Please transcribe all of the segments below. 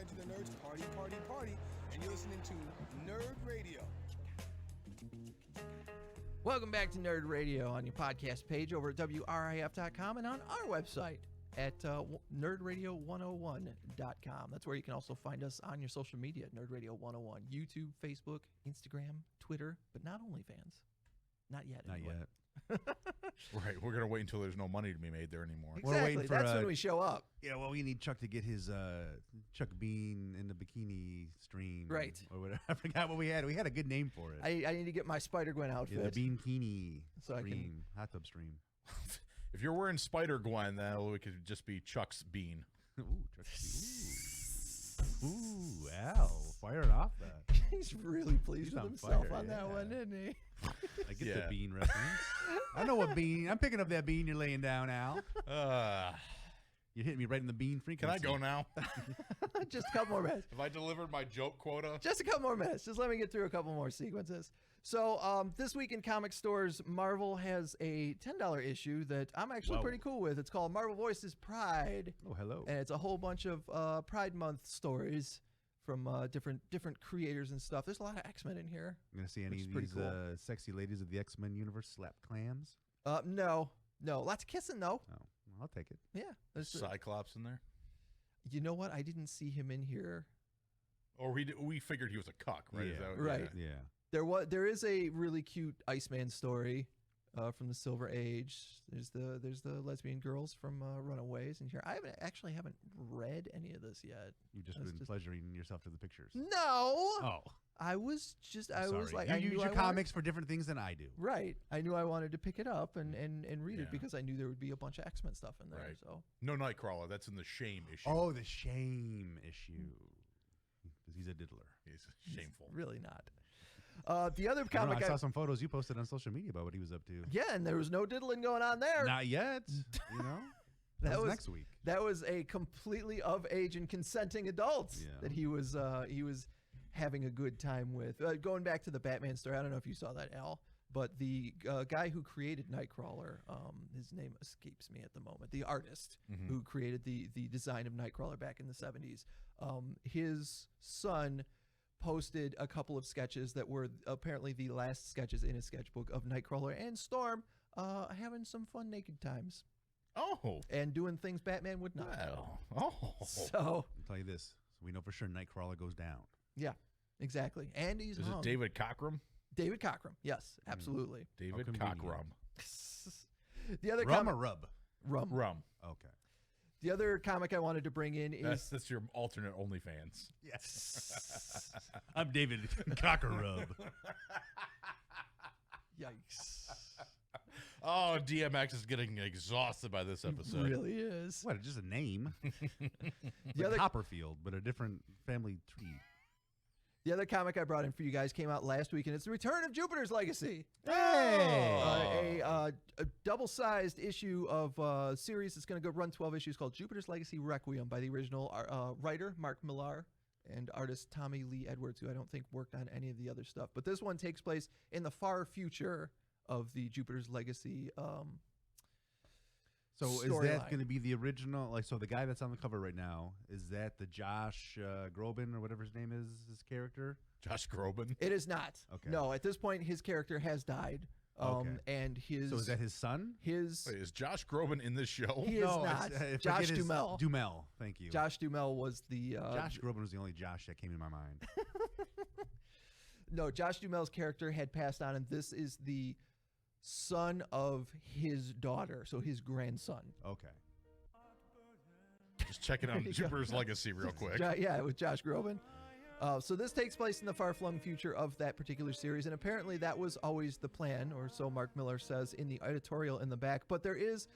to the nerds, party, party, party, and you're listening to Nerd Radio. Welcome back to Nerd Radio on your podcast page over at WRIF.com and on our website at NerdRadio101.com. That's where you can also find us on your social media at Nerd Radio 101, YouTube, Facebook, Instagram, Twitter, but not OnlyFans. Not yet. Not anyway. yet. Right, we're gonna wait until there's no money to be made there anymore. Exactly. We're waiting for, that's when we show up. Yeah, well, we need Chuck to get his Chuck Bean in the bikini stream, Right? Or whatever. I forgot what we had. We had a good name for it. I need to get my Spider-Gwen outfit. Yeah, the Beankini So stream, hot tub stream. If you're wearing Spider-Gwen, then it could just be Chuck's Bean. Ooh, Chuck's Bean. Ooh, Al, firing off that. He's really pleased He's with on himself fire, on that yeah. one, isn't he? I get Yeah. the bean reference. I know what bean. I'm picking up that bean you're laying down, Al. You're hitting me right in the bean frequency. Can I go now? Just a couple more minutes. Have I delivered my joke quota? Just a couple more minutes. Just let me get through a couple more sequences. So this week in comic stores, Marvel has a $10 issue that I'm actually pretty cool with. It's called Marvel Voices Pride. Oh, hello. And it's a whole bunch of Pride Month stories from different creators and stuff. There's a lot of X-Men in here. I'm going to see any of pretty these cool. sexy ladies of the X-Men universe slap clams? No. Lots of kissing, though. Oh, well, I'll take it. Yeah. Cyclops in there? You know what? I didn't see him in here. Or we figured he was a cuck, right? Is Yeah. that, Right. Yeah. There is a really cute Iceman story from the Silver Age. There's the lesbian girls from Runaways in here. I haven't read any of this yet. You've just been pleasuring yourself to the pictures. No. Oh. I was Sorry. like, you I knew use I your wanted- comics for different things than I do. Right. I knew I wanted to pick it up and read Yeah. it because I knew there would be a bunch of X-Men stuff in there. Right. So No Nightcrawler. That's in the Shame issue. Oh, the shame issue. Because he's a diddler. He's shameful. really not. The other I comic saw some photos you posted on social media about what he was up to. yeah, and there was no diddling going on there. Not yet. You know? That was next week. That was a completely of age and consenting adult Yeah. that he was having a good time with. Going back to the Batman story, I don't know if you saw that, Al, but the guy who created Nightcrawler, his name escapes me at the moment, the artist who created the design of Nightcrawler back in the 70s, his son posted a couple of sketches that were apparently the last sketches in his sketchbook of Nightcrawler and Storm having some fun naked times. Oh. And doing things Batman would not. Well. Oh. So, I'll tell you this. So we know for sure Nightcrawler goes down. yeah, exactly. And he's Is hung. it David Cockrum? David Cockrum. Yes, absolutely. David convenient. Cockrum. The other Rum or rub? Rum. Rum. Okay. The other comic I wanted to bring in is That's your alternate OnlyFans. Yes. I'm David Cocker Rub. yikes. Oh, DMX is getting exhausted by this episode. Really is. What? Just a name. The other Copperfield, but a different family tree. The other comic I brought in for you guys came out last week, and it's the Return of Jupiter's Legacy. Hey! A double-sized issue of a series that's going to go run 12 issues called Jupiter's Legacy Requiem by the original writer, Mark Millar, and artist Tommy Lee Edwards, who I don't think worked on any of the other stuff. But this one takes place in the far future of the Jupiter's Legacy So is storyline. that going to be the original? Like, so the guy that's on the cover right now, is that the Josh Groban or whatever his name is, his character? Josh Groban. It is not. Okay. No, at this point, his character has died. Okay. And his... So is that his son? His... Wait, is Josh Groban in this show? He is not. Josh Duhamel. Duhamel, thank you. Josh Duhamel was the... Josh Groban was the only Josh that came in my mind. No, Josh Duhamel's character had passed on, and this is the son of his daughter, so his grandson. Okay. Just checking out Jupiter's Legacy real quick. Yeah, with Josh Groban. So this takes place in the far-flung future of that particular series, and apparently that was always the plan, or so Mark Millar says in the editorial in the back. But there is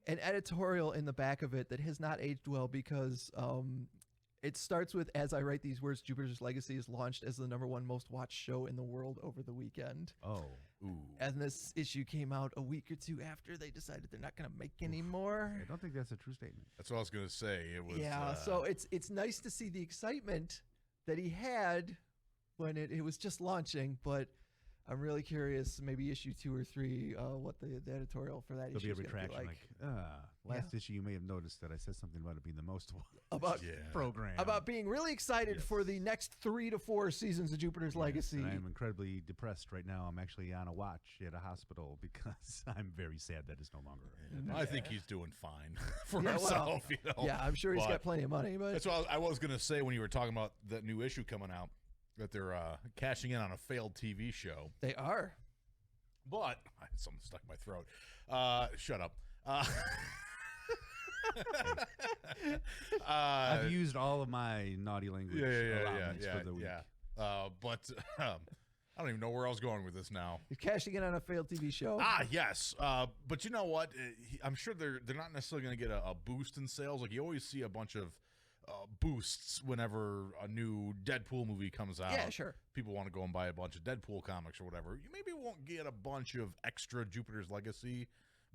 an editorial in the back of it that has not aged well because it starts with, as I write these words, Jupiter's Legacy is launched as the #1 most watched show in the world over the weekend. Oh. Ooh. And this issue came out a week or two after they decided they're not going to make any more. I don't think that's a true statement. That's what I was going to say. It was. Yeah, so it's nice to see the excitement that he had when it was just launching, but I'm really curious, maybe issue 2 or 3, what the editorial for that There'll issue be a is gonna retraction. be Last issue, you may have noticed that I said something about it being the most about program. about being really excited for the next 3 to 4 seasons of Jupiter's Legacy. And I'm incredibly depressed right now. I'm actually on a watch at a hospital because I'm very sad that it's no longer. I think he's doing fine for Yeah, himself. well, yeah, I'm sure he's got plenty of money. But that's what I was going to say when you were talking about that new issue coming out, that they're cashing in on a failed TV show. They are. But something stuck in my throat. Shut up. I've used all of my naughty language allowance for the week. But I don't even know where I was going with this now. You're cashing in on a failed TV show. Yes. But you know what? I'm sure they're not necessarily going to get a boost in sales. Like you always see a bunch of boosts whenever a new Deadpool movie comes out. Yeah, sure. People want to go and buy a bunch of Deadpool comics or whatever. You maybe won't get a bunch of extra Jupiter's Legacy,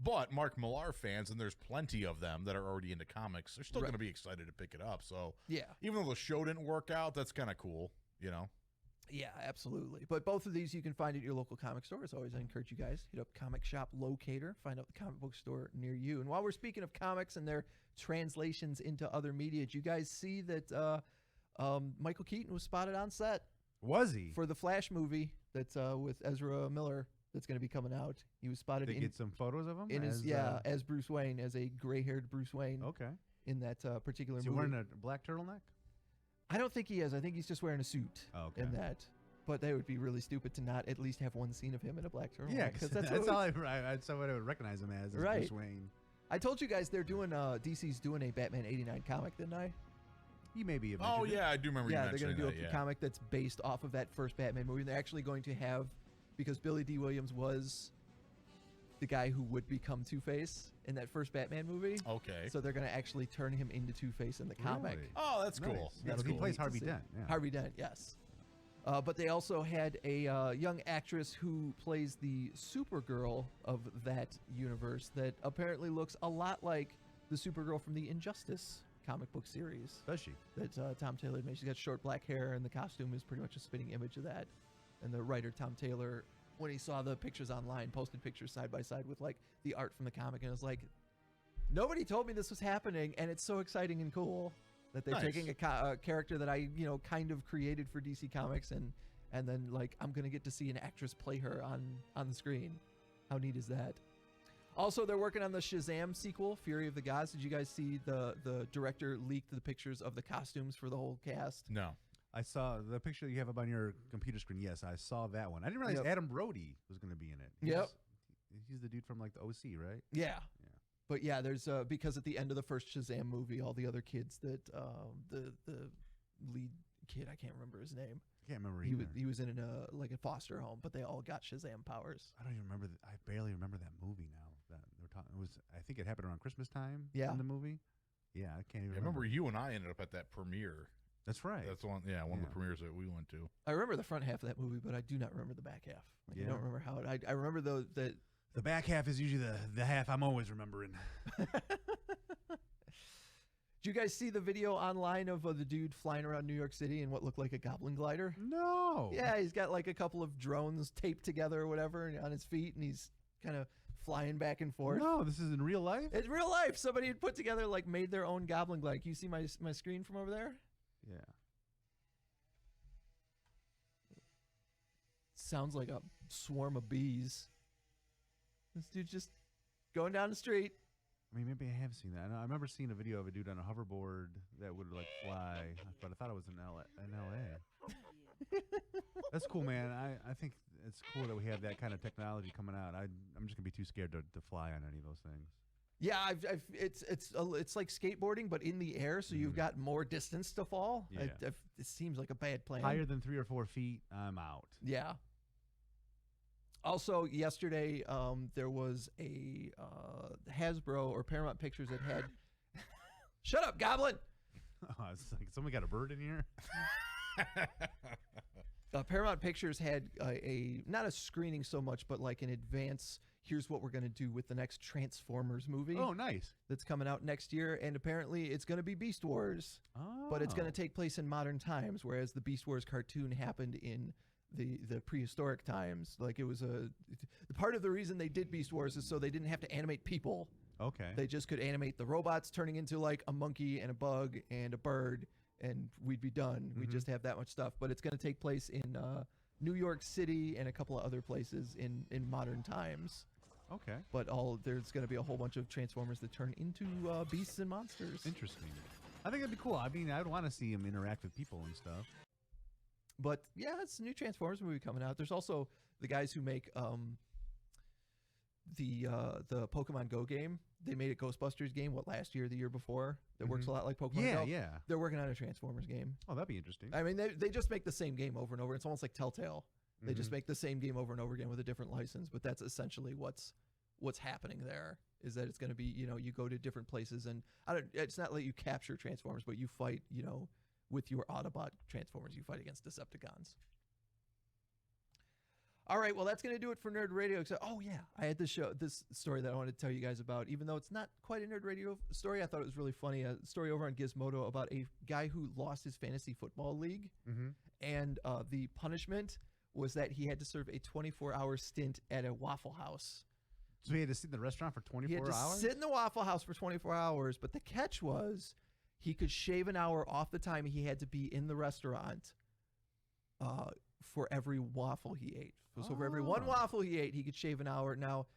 but Mark Millar fans, and there's plenty of them that are already into comics, they're still going to be excited to pick it up. So yeah, even though the show didn't work out, that's kind of cool, you know? Yeah, absolutely. But both of these you can find at your local comic store. As always, I encourage you guys, hit up Comic Shop Locator, find out the comic book store near you. And while we're speaking of comics and their translations into other media, did you guys see that Michael Keaton was spotted on set? Was he? For the Flash movie that's with Ezra Miller that's going to be coming out. He was spotted They get some photos of him? As Bruce Wayne, as a gray-haired Bruce Wayne. Okay. In that particular Is movie. he wearing a black turtleneck? I don't think he is. I think he's just wearing a suit in that. But that would be really stupid to not at least have one scene of him in a black turtleneck. Yeah, because that's all that's what I would recognize him as Bruce Wayne. I told you guys they're doing DC's doing a Batman '89 comic, didn't I? He may be. Oh yeah, I do remember. Yeah, you they're going to do that, a comic that's based off of that first Batman movie. And they're actually going to have, because Billy D. Williams was the guy who would become Two-Face in that first Batman movie. Okay. So they're going to actually turn him into Two-Face in the comic. Really? Oh, that's cool. He plays Harvey Dent. Yeah. Harvey Dent, yes. But they also had a young actress who plays the Supergirl of that universe that apparently looks a lot like the Supergirl from the Injustice comic book series. Does she? That Tom Taylor made. She's got short black hair, and the costume is pretty much a spitting image of that. And the writer, Tom Taylor, when he saw the pictures online, posted pictures side by side with like the art from the comic, and it was like, nobody told me this was happening, and it's so exciting and cool that they're taking a character that I kind of created for DC Comics, and then like I'm gonna get to see an actress play her on the screen. How neat is that? Also, they're working on the Shazam sequel, Fury of the Gods. Did you guys see the director leaked the pictures of the costumes for the whole cast? No. I saw the picture that you have up on your computer screen. Yes, I saw that one. I didn't realize Adam Brody was going to be in it. He's the dude from like the OC, right? Yeah. But yeah, there's because at the end of the first Shazam movie, all the other kids that the lead kid, I can't remember his name. I can't remember he either. he was in a foster home, but they all got Shazam powers. I don't even remember. I barely remember that movie now. That they're talking. It was. I think it happened around Christmas time. Yeah. In the movie. Yeah, I can't even. I remember you and I ended up at that premiere. That's right. That's one. Yeah, one of the premieres that we went to. I remember the front half of that movie, but I do not remember the back half. I don't remember how it. I remember that. The back half is usually the half I'm always remembering. Did you guys see the video online of the dude flying around New York City in what looked like a goblin glider? No. Yeah, he's got like a couple of drones taped together or whatever on his feet, and he's kind of flying back and forth. No, this is in real life? It's real life. Somebody had put together, like, made their own goblin glider. Can you see my screen from over there? Yeah. Sounds like a swarm of bees. This dude's just going down the street. I mean, maybe I have seen that. I remember seeing a video of a dude on a hoverboard that would like fly, but I thought it was in LA. That's cool, man. I think it's cool that we have that kind of technology coming out. I'm just gonna be too scared to fly on any of those things. Yeah, it's like skateboarding, but in the air, so you've got more distance to fall. Yeah. It seems like a bad plan. Higher than 3 or 4 feet, I'm out. Yeah. Also, yesterday, there was a Hasbro or Paramount Pictures that had... Shut up, Goblin! Oh, it's like someone got a bird in here? Paramount Pictures had not a screening so much, but like an advance, here's what we're going to do with the next Transformers movie. Oh, nice. That's coming out next year, and apparently it's going to be Beast Wars. Oh. But it's going to take place in modern times, whereas the Beast Wars cartoon happened in the prehistoric times. Like it was part of the reason they did Beast Wars is so they didn't have to animate people. Okay. They just could animate the robots turning into like a monkey and a bug and a bird, and we'd be done. We'd just have that much stuff. But it's going to take place in New York City and a couple of other places in modern times. Okay. But there's going to be a whole bunch of Transformers that turn into beasts and monsters. Interesting. I think that'd be cool. I mean, I'd want to see him interact with people and stuff. But yeah, it's a new Transformers movie coming out. There's also the guys who make the Pokemon Go game. They made a Ghostbusters game, last year, the year before, that works a lot like Pokemon Go. Yeah. They're working on a Transformers game. Oh, that'd be interesting. I mean, they just make the same game over and over. It's almost like Telltale. They just make the same game over and over again with a different license, but that's essentially what's happening there, is that it's going to be, you go to different places, and it's not like you capture Transformers, but you fight, with your Autobot Transformers, you fight against Decepticons. All right, well, that's going to do it for Nerd Radio. I had this story that I wanted to tell you guys about. Even though it's not quite a Nerd Radio story, I thought it was really funny. A story over on Gizmodo about a guy who lost his fantasy football league, and the punishment was that he had to serve a 24-hour stint at a Waffle House. So he had to sit in the restaurant for 24 hours? He had to sit in the Waffle House for 24 hours, but the catch was he could shave an hour off the time he had to be in the restaurant for every waffle he ate. So for every one waffle he ate, he could shave an hour. Now,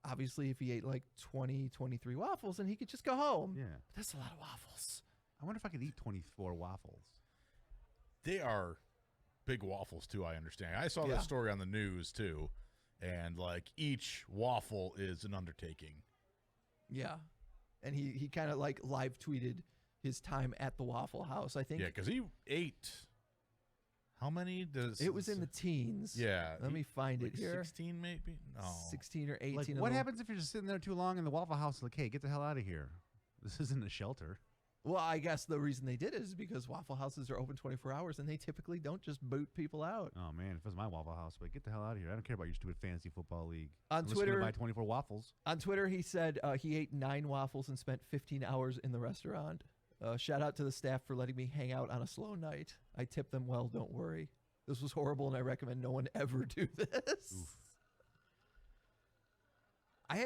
obviously, if he ate like 20, 23 waffles, then he could just go home. Yeah. But that's a lot of waffles. I wonder if I could eat 24 waffles. They are big waffles, too, I understand. I saw that story on the news, too. And, like, each waffle is an undertaking. Yeah. And he kind of, like, live tweeted his time at the Waffle House, I think. Yeah, because he ate... How many does... It was in the teens. Yeah. Let me find it here. 16, maybe? No. 16 or 18. Like, what happens if you're just sitting there too long in the Waffle House? Like, hey, get the hell out of here. This isn't a shelter. Well, I guess the reason they did it is because Waffle Houses are open 24 hours, and they typically don't just boot people out. Oh, man, if it was my Waffle House, but get the hell out of here. I don't care about your stupid fantasy football league. On Twitter, buy 24 waffles. On Twitter, he said he ate 9 waffles and spent 15 hours in the restaurant. Shout out to the staff for letting me hang out on a slow night. I tip them well, don't worry. This was horrible, and I recommend no one ever do this. Oof.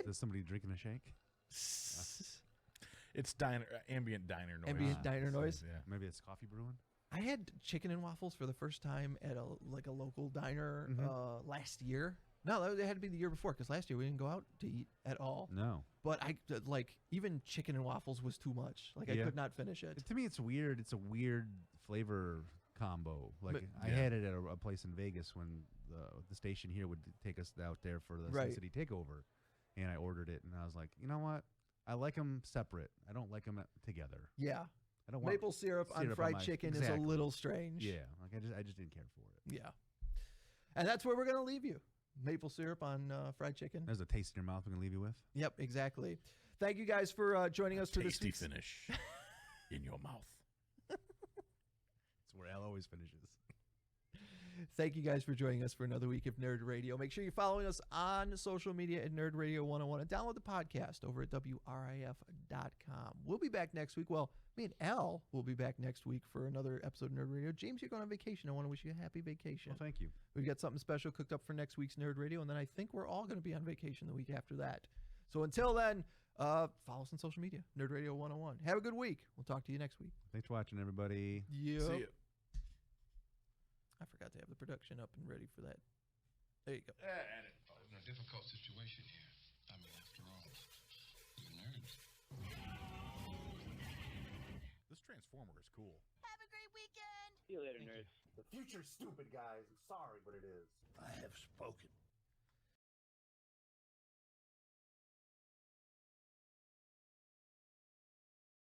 Is somebody drinking a shake? It's ambient diner noise. Ambient diner noise? Yeah. Maybe it's coffee brewing? I had chicken and waffles for the first time at a local diner last year. No, it had to be the year before, because last year we didn't go out to eat at all. No. But even chicken and waffles was too much. I could not finish it. To me, it's weird. It's a weird flavor combo. I had it at a place in Vegas when the station here would take us out there for the Sin City Takeover, and I ordered it, and I was like, you know what? I like them separate. I don't like them together. Yeah. I don't want maple syrup on fried chicken is a little strange. Yeah. I just didn't care for it. Yeah. And that's where we're going to leave you. Maple syrup on fried chicken. There's a taste in your mouth we can leave you with. Yep, exactly. Thank you guys for joining us for this week's... Tasty finish in your mouth. That's where Al always finishes. Thank you guys for joining us for another week of Nerd Radio. Make sure you're following us on social media at Nerd Radio 101 and download the podcast over at WRIF.com. We'll be back next week. Well, me and Al will be back next week for another episode of Nerd Radio. James, you're going on vacation. I want to wish you a happy vacation. Well, thank you. We've got something special cooked up for next week's Nerd Radio, and then I think we're all going to be on vacation the week after that. So until then, follow us on social media, Nerd Radio 101. Have a good week. We'll talk to you next week. Thanks for watching, everybody. Yep. See ya. I forgot to have the production up and ready for that. There you go. We're in a difficult situation here. I mean, after all, we're nerds. This Transformer is cool. Have a great weekend. See you later, nerds. The future's stupid, guys. I'm sorry, but it is. I have spoken.